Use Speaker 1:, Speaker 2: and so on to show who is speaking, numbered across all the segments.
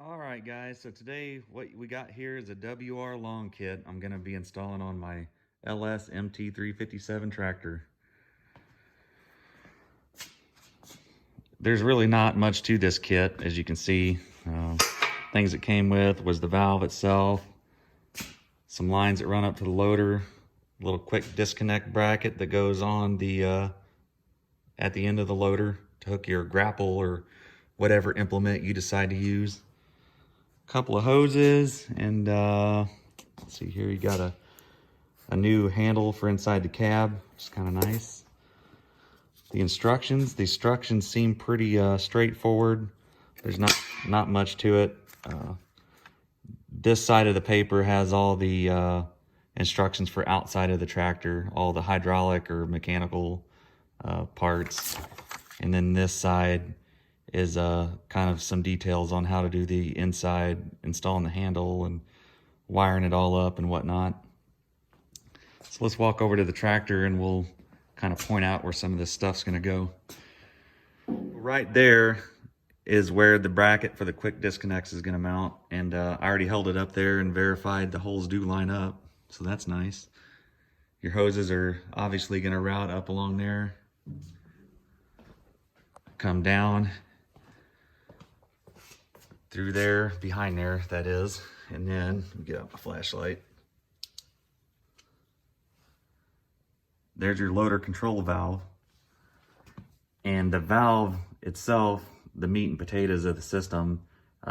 Speaker 1: All right, guys, so today what we got here is a WR long kit I'm going to be installing on my LS MT357 tractor. There's really not much to this kit, as you can see. Things it came with was the valve itself, some lines that run up to the loader, a little quick disconnect bracket that goes on the at the end of the loader to hook your grapple or whatever implement you decide to use. Couple of hoses, and let's see here, you got a new handle for inside the cab, which is kind of nice. The instructions seem pretty straightforward. There's not much to it. This side of the paper has all the instructions for outside of the tractor, all the hydraulic or mechanical parts, and then this side is kind of some details on how to do the inside, installing the handle and wiring it all up and whatnot. So let's walk over to the tractor and we'll kind of point out where some of this stuff's going to go. Right there is where the bracket for the quick disconnects is going to mount, and I already held it up there and verified the holes do line up, so that's nice. Your hoses are obviously going to route up along there, come down through there, behind there, that is, and then get out my flashlight. There's your loader control valve, and the valve itself, the meat and potatoes of the system,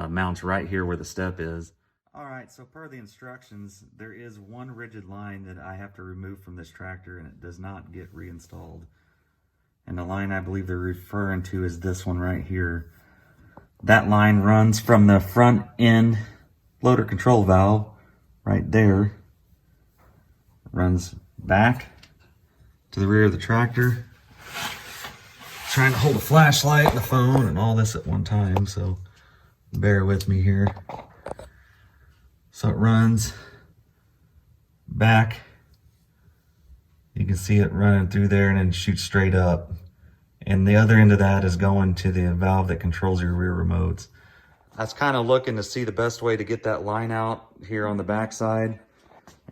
Speaker 1: mounts right here where the step is. All right, so per the instructions, there is one rigid line that I have to remove from this tractor, and it does not get reinstalled. And the line I believe they're referring to is this one right here. That line runs from the front end loader control valve right there, runs back to the rear of the tractor. Trying to hold a flashlight and the phone and all this at one time, so bear with me here. So it runs back. You can see it running through there and then shoots straight up. And the other end of that is going to the valve that controls your rear remotes. I was kind of looking to see the best way to get that line out here on the back side.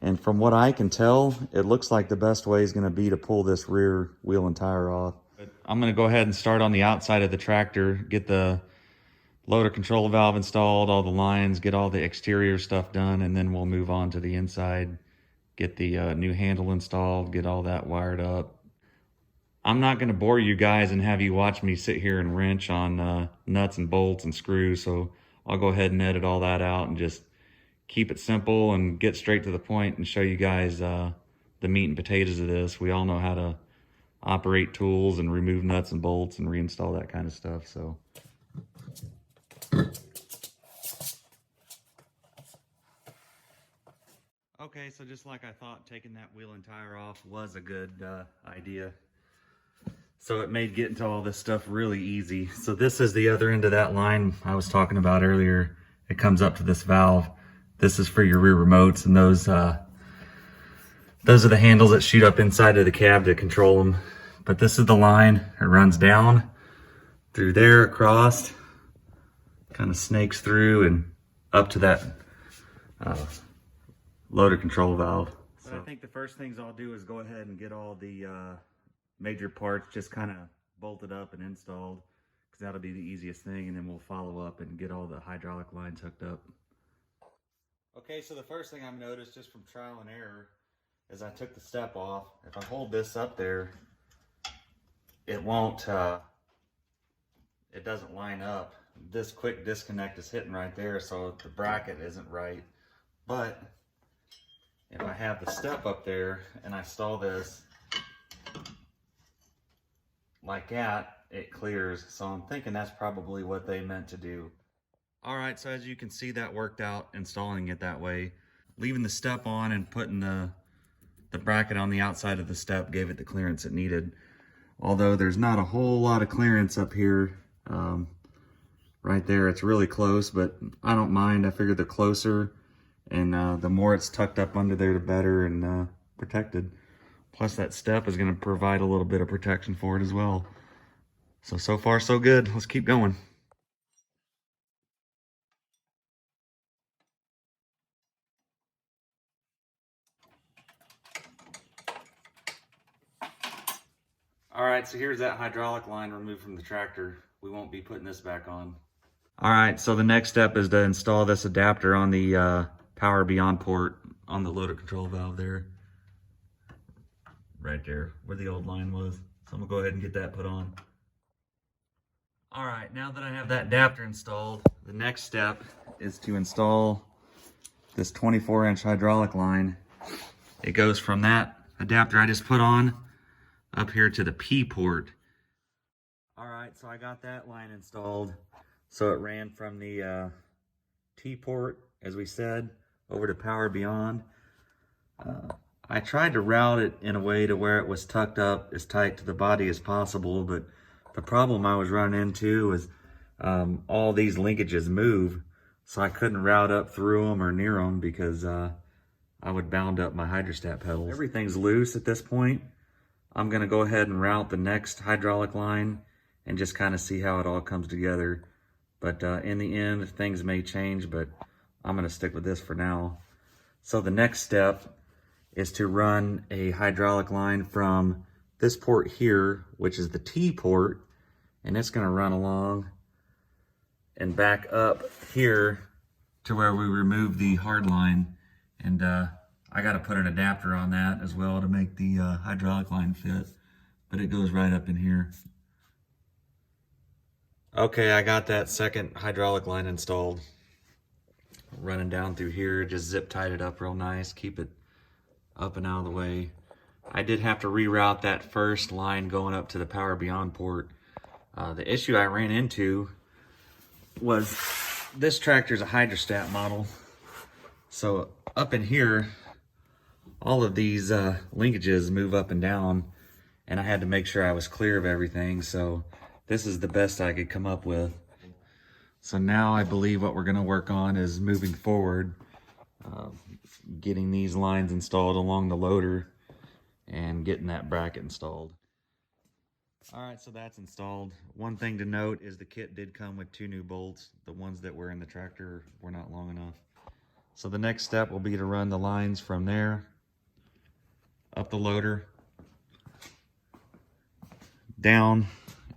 Speaker 1: And from what I can tell, it looks like the best way is going to be to pull this rear wheel and tire off. But I'm going to go ahead and start on the outside of the tractor, get the loader control valve installed, all the lines, get all the exterior stuff done, and then we'll move on to the inside, get the new handle installed, get all that wired up. I'm not going to bore you guys and have you watch me sit here and wrench on nuts and bolts and screws, so I'll go ahead and edit all that out and just keep it simple and get straight to the point and show you guys the meat and potatoes of this. We all know how to operate tools and remove nuts and bolts and reinstall that kind of stuff. So okay, so just like I thought, taking that wheel and tire off was a good idea. So it made getting to all this stuff really easy. So this is the other end of that line I was talking about earlier. It comes up to this valve. This is for your rear remotes, and those are the handles that shoot up inside of the cab to control them. But this is the line. It runs down through there, across, kind of snakes through and up to that loader control valve. So I think the first things I'll do is go ahead and get all the major parts just kind of bolted up and installed, because that'll be the easiest thing, and then we'll follow up and get all the hydraulic lines hooked up. Okay, so the first thing I've noticed just from trial and error is I took the step off. If I hold this up there, it won't, it doesn't line up. This quick disconnect is hitting right there, so the bracket isn't right. But if I have the step up there and I stall this like that, it clears. So I'm thinking that's probably what they meant to do. All right, so as you can see, that worked out installing it that way. Leaving the step on and putting the bracket on the outside of the step gave it the clearance it needed. Although there's not a whole lot of clearance up here. Right there, it's really close, but I don't mind. I figured the closer and the more it's tucked up under there, the better and protected. Plus that step is going to provide a little bit of protection for it as well. So far so good. Let's keep going. right, so here's that hydraulic line removed from the tractor. We won't be putting this back on. All right, so the next step is to install this adapter on the power beyond port on the loader control valve there. Right there, where the old line was. So I'm gonna go ahead and get that put on. All right, now that I have that adapter installed, the next step is to install this 24-inch hydraulic line. It goes from that adapter I just put on up here to the P port. All right, so I got that line installed. So it ran from the T port, as we said, over to power beyond. I tried to route it in a way to where it was tucked up as tight to the body as possible, but the problem I was running into was all these linkages move, so I couldn't route up through them or near them because I would bound up my hydrostat pedals. Everything's loose at this point. I'm gonna go ahead and route the next hydraulic line and just kind of see how it all comes together. But in the end, things may change, but I'm gonna stick with this for now. So the next step is to run a hydraulic line from this port here, which is the T port, and it's gonna run along and back up here to where we remove the hard line. And I gotta put an adapter on that as well to make the hydraulic line fit, but it goes right up in here. Okay, I got that second hydraulic line installed. Running down through here, just zip tied it up real nice, keep it up and out of the way. I did have to reroute that first line going up to the power beyond port. The issue I ran into was this tractor's a hydrostat model. So up in here, all of these linkages move up and down, and I had to make sure I was clear of everything. So this is the best I could come up with. So now I believe what we're gonna work on is moving forward, getting these lines installed along the loader and getting that bracket installed. All right, so that's installed. One thing to note is the kit did come with 2 new bolts. The ones that were in the tractor were not long enough. So the next step will be to run the lines from there, up the loader, down,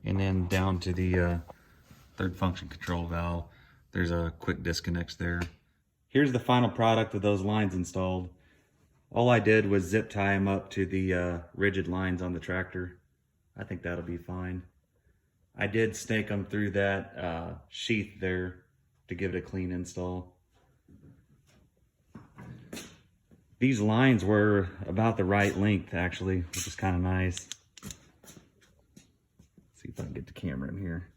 Speaker 1: and then down to the third function control valve. There's a quick disconnects there. Here's the final product of those lines installed. All I did was zip tie them up to the rigid lines on the tractor. I think that'll be fine. I did snake them through that sheath there to give it a clean install. These lines were about the right length actually, which is kind of nice. Let's see if I can get the camera in here.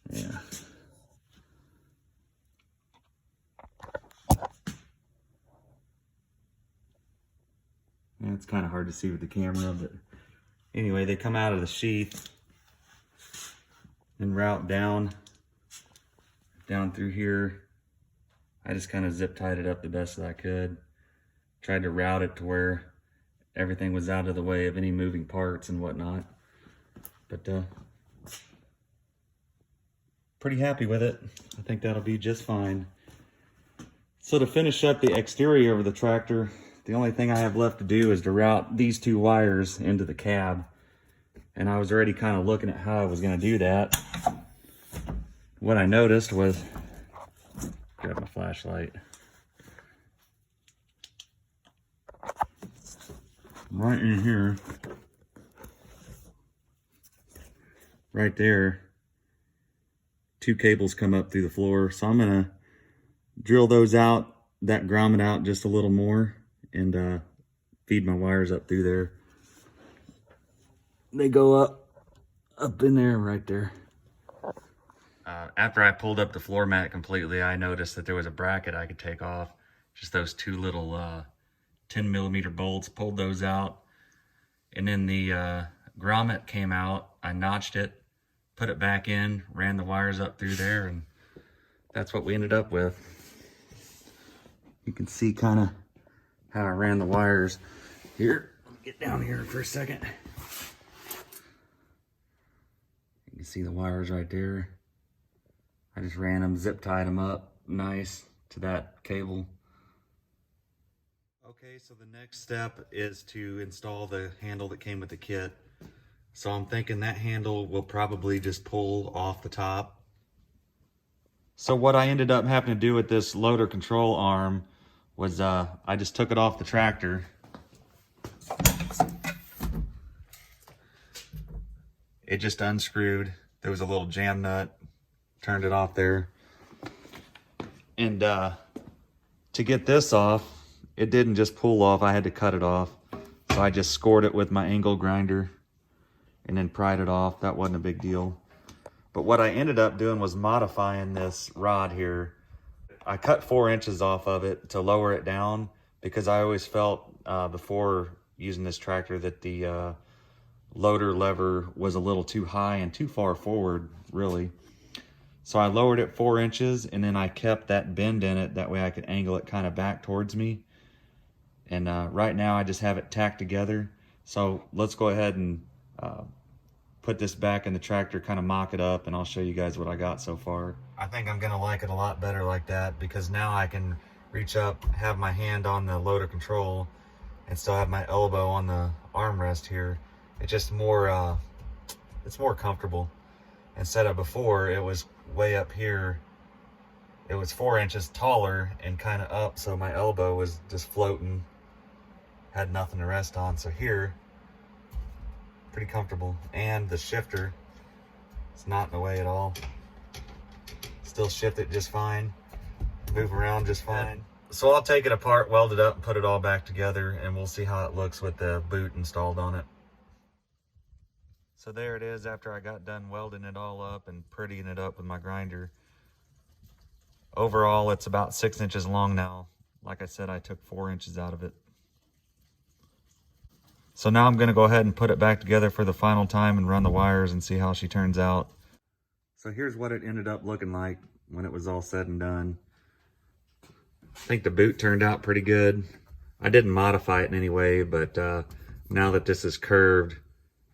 Speaker 1: Yeah. It's kind of hard to see with the camera, but anyway, they come out of the sheath and route down through here. I just kind of zip tied it up the best that I could. Tried to route it to where everything was out of the way of any moving parts and whatnot. But pretty happy with it. I think that'll be just fine. So to finish up the exterior of the tractor, the only thing I have left to do is to route these 2 wires into the cab. And I was already kind of looking at how I was going to do that. What I noticed was, grab my flashlight. Right in here, right there, 2 cables come up through the floor. So I'm gonna drill those out, that grommet out just a little more, and feed my wires up through there. They go up in there, right there. After I pulled up the floor mat completely, I noticed that there was a bracket I could take off. Just those 2 little 10mm bolts, pulled those out. And then the grommet came out. I notched it, put it back in, ran the wires up through there, and that's what we ended up with. You can see kind of how I ran the wires. Here, get down here for a second. You can see the wires right there. I just ran them, zip tied them up nice to that cable. Okay, so the next step is to install the handle that came with the kit. So I'm thinking that handle will probably just pull off the top. So what I ended up having to do with this loader control arm was I just took it off the tractor. It just unscrewed. There was a little jam nut, turned it off there. And to get this off, it didn't just pull off, I had to cut it off. So I just scored it with my angle grinder and then pried it off. That wasn't a big deal. But what I ended up doing was modifying this rod here. I cut 4 inches off of it to lower it down because I always felt before using this tractor that the loader lever was a little too high and too far forward, really. So I lowered it 4 inches and then I kept that bend in it. That way I could angle it kind of back towards me. And right now I just have it tacked together. So let's go ahead and put this back in the tractor, kind of mock it up, and I'll show you guys what I got so far. I think I'm gonna like it a lot better like that because now I can reach up, have my hand on the loader control, and still have my elbow on the armrest here. It's just more, it's more comfortable. Instead of before, it was way up here. It was 4 inches taller and kind of up, so my elbow was just floating, had nothing to rest on. So here, pretty comfortable. And the shifter, it's not in the way at all. Still shift it just fine, move around just fine. So I'll take it apart, weld it up, and put it all back together, and we'll see how it looks with the boot installed on it. So there it is after I got done welding it all up and prettying it up with my grinder. Overall, it's about 6 inches long now. Like I said, I took 4 inches out of it. So now I'm gonna go ahead and put it back together for the final time and run the wires and see how she turns out. So here's what it ended up looking like when it was all said and done. I think the boot turned out pretty good. I didn't modify it in any way, but now that this is curved,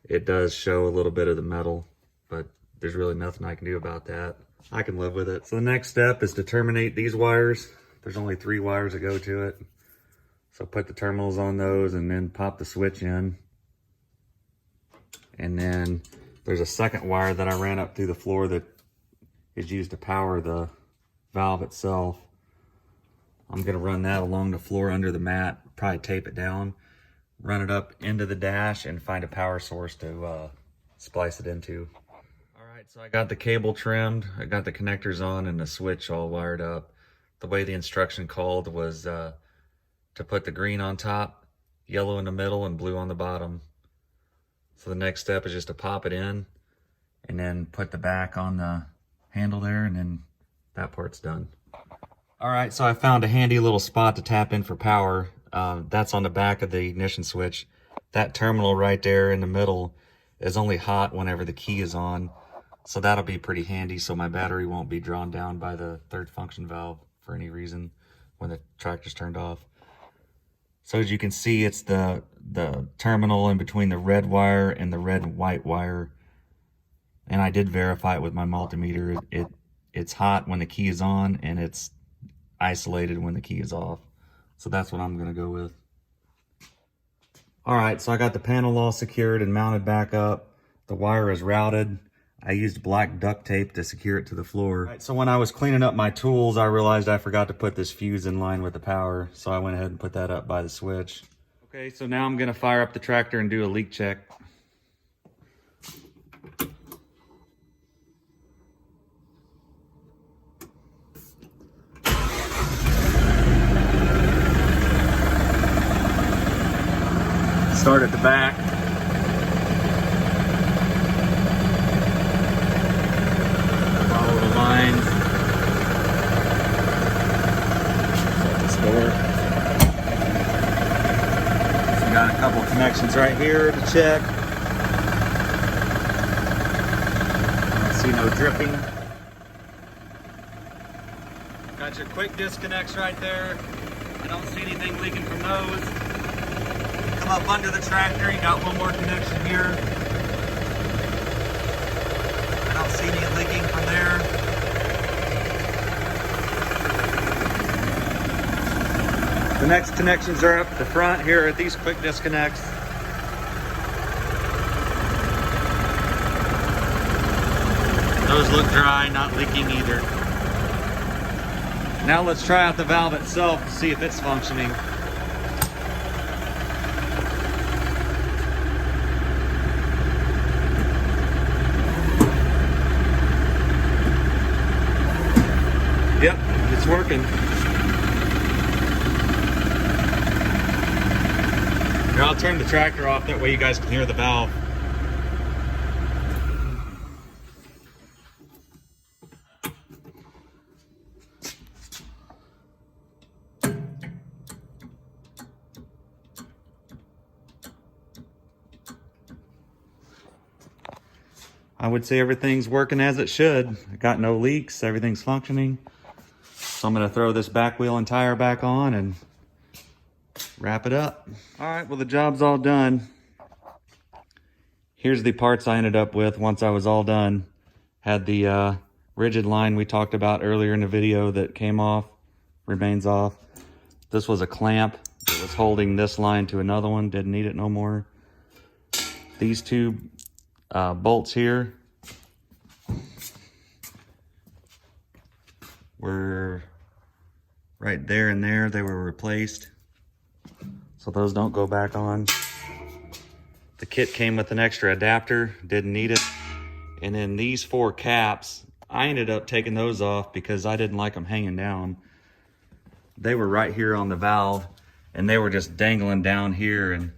Speaker 1: it does show a little bit of the metal, but there's really nothing I can do about that. I can live with it. So the next step is to terminate these wires. There's only 3 wires that go to it. So put the terminals on those and then pop the switch in. And then there's a second wire that I ran up through the floor that is used to power the valve itself. I'm gonna run that along the floor under the mat, probably tape it down, run it up into the dash and find a power source to splice it into. All right, so I got the cable trimmed, I got the connectors on and the switch all wired up. The way the instruction called was to put the green on top, yellow in the middle, and blue on the bottom. So the next step is just to pop it in and then put the back on the handle there, and then that part's done. All right, so I found a handy little spot to tap in for power. That's on the back of the ignition switch. That terminal right there in the middle is only hot whenever the key is on. So that'll be pretty handy so my battery won't be drawn down by the third function valve for any reason when the tractor's turned off. So as you can see, it's the terminal in between the red wire and the red and white wire. And I did verify it with my multimeter. It's hot when the key is on and it's isolated when the key is off. So that's what I'm gonna go with. All right, so I got the panel all secured and mounted back up. The wire is routed. I used black duct tape to secure it to the floor. All right, so when I was cleaning up my tools, I realized I forgot to put this fuse in line with the power. So I went ahead and put that up by the switch. Okay, so now I'm gonna fire up the tractor and do a leak check. Start at the back. Follow the lines. Shut this door. So we got a couple connections right here to check. I see no dripping. Got your quick disconnects right there. I don't see anything leaking from those. Up under the tractor, you got one more connection here. I don't see any leaking from there. The next connections are up the front here at these quick disconnects. Those look dry, not leaking either. Now let's try out the valve itself to see if it's functioning. Yep, it's working. Here, I'll turn the tractor off, that way you guys can hear the valve. I would say everything's working as it should. I got no leaks, everything's functioning. So I'm gonna throw this back wheel and tire back on and wrap it up. All right, well, the job's all done. Here's the parts I ended up with once I was all done. Had the rigid line we talked about earlier in the video that came off, remains off. This was a clamp that was holding this line to another one, didn't need it no more. These two bolts here were right there and there. They were replaced, so those don't go back on. The kit came with an extra adapter, didn't need it. And then these 4 caps, I ended up taking those off because I didn't like them hanging down. They were right here on the valve and they were just dangling down here, and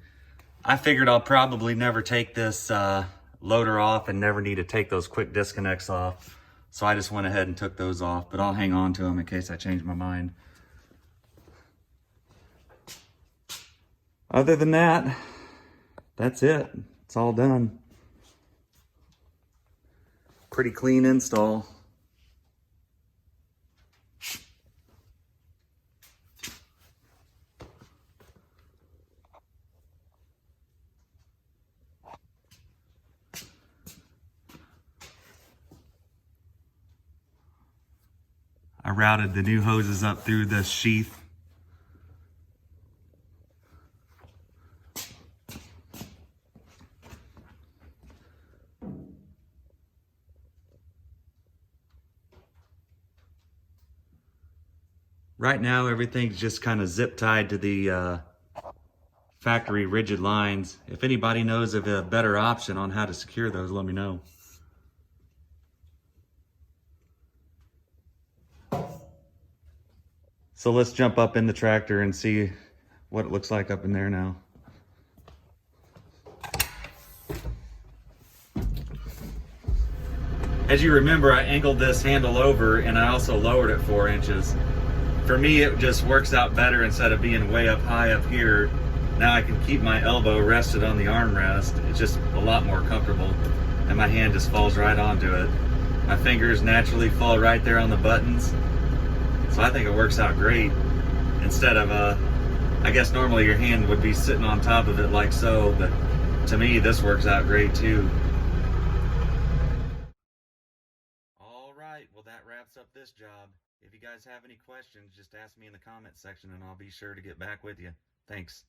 Speaker 1: I figured I'll probably never take this loader off and never need to take those quick disconnects off. So I just went ahead and took those off, but I'll hang on to them in case I change my mind. Other than that, that's it. It's all done. Pretty clean install. I routed the new hoses up through this sheath. Right now, everything's just kind of zip tied to the factory rigid lines. If anybody knows of a better option on how to secure those, let me know. So let's jump up in the tractor and see what it looks like up in there now. As you remember, I angled this handle over and I also lowered it 4 inches. For me, it just works out better. Instead of being way up high up here, now I can keep my elbow rested on the armrest. It's just a lot more comfortable, and my hand just falls right onto it. My fingers naturally fall right there on the buttons. So I think it works out great. Instead of, I guess normally your hand would be sitting on top of it like so, but to me, this works out great too. All right, well, that wraps up this job. If you guys have any questions, just ask me in the comments section and I'll be sure to get back with you. Thanks.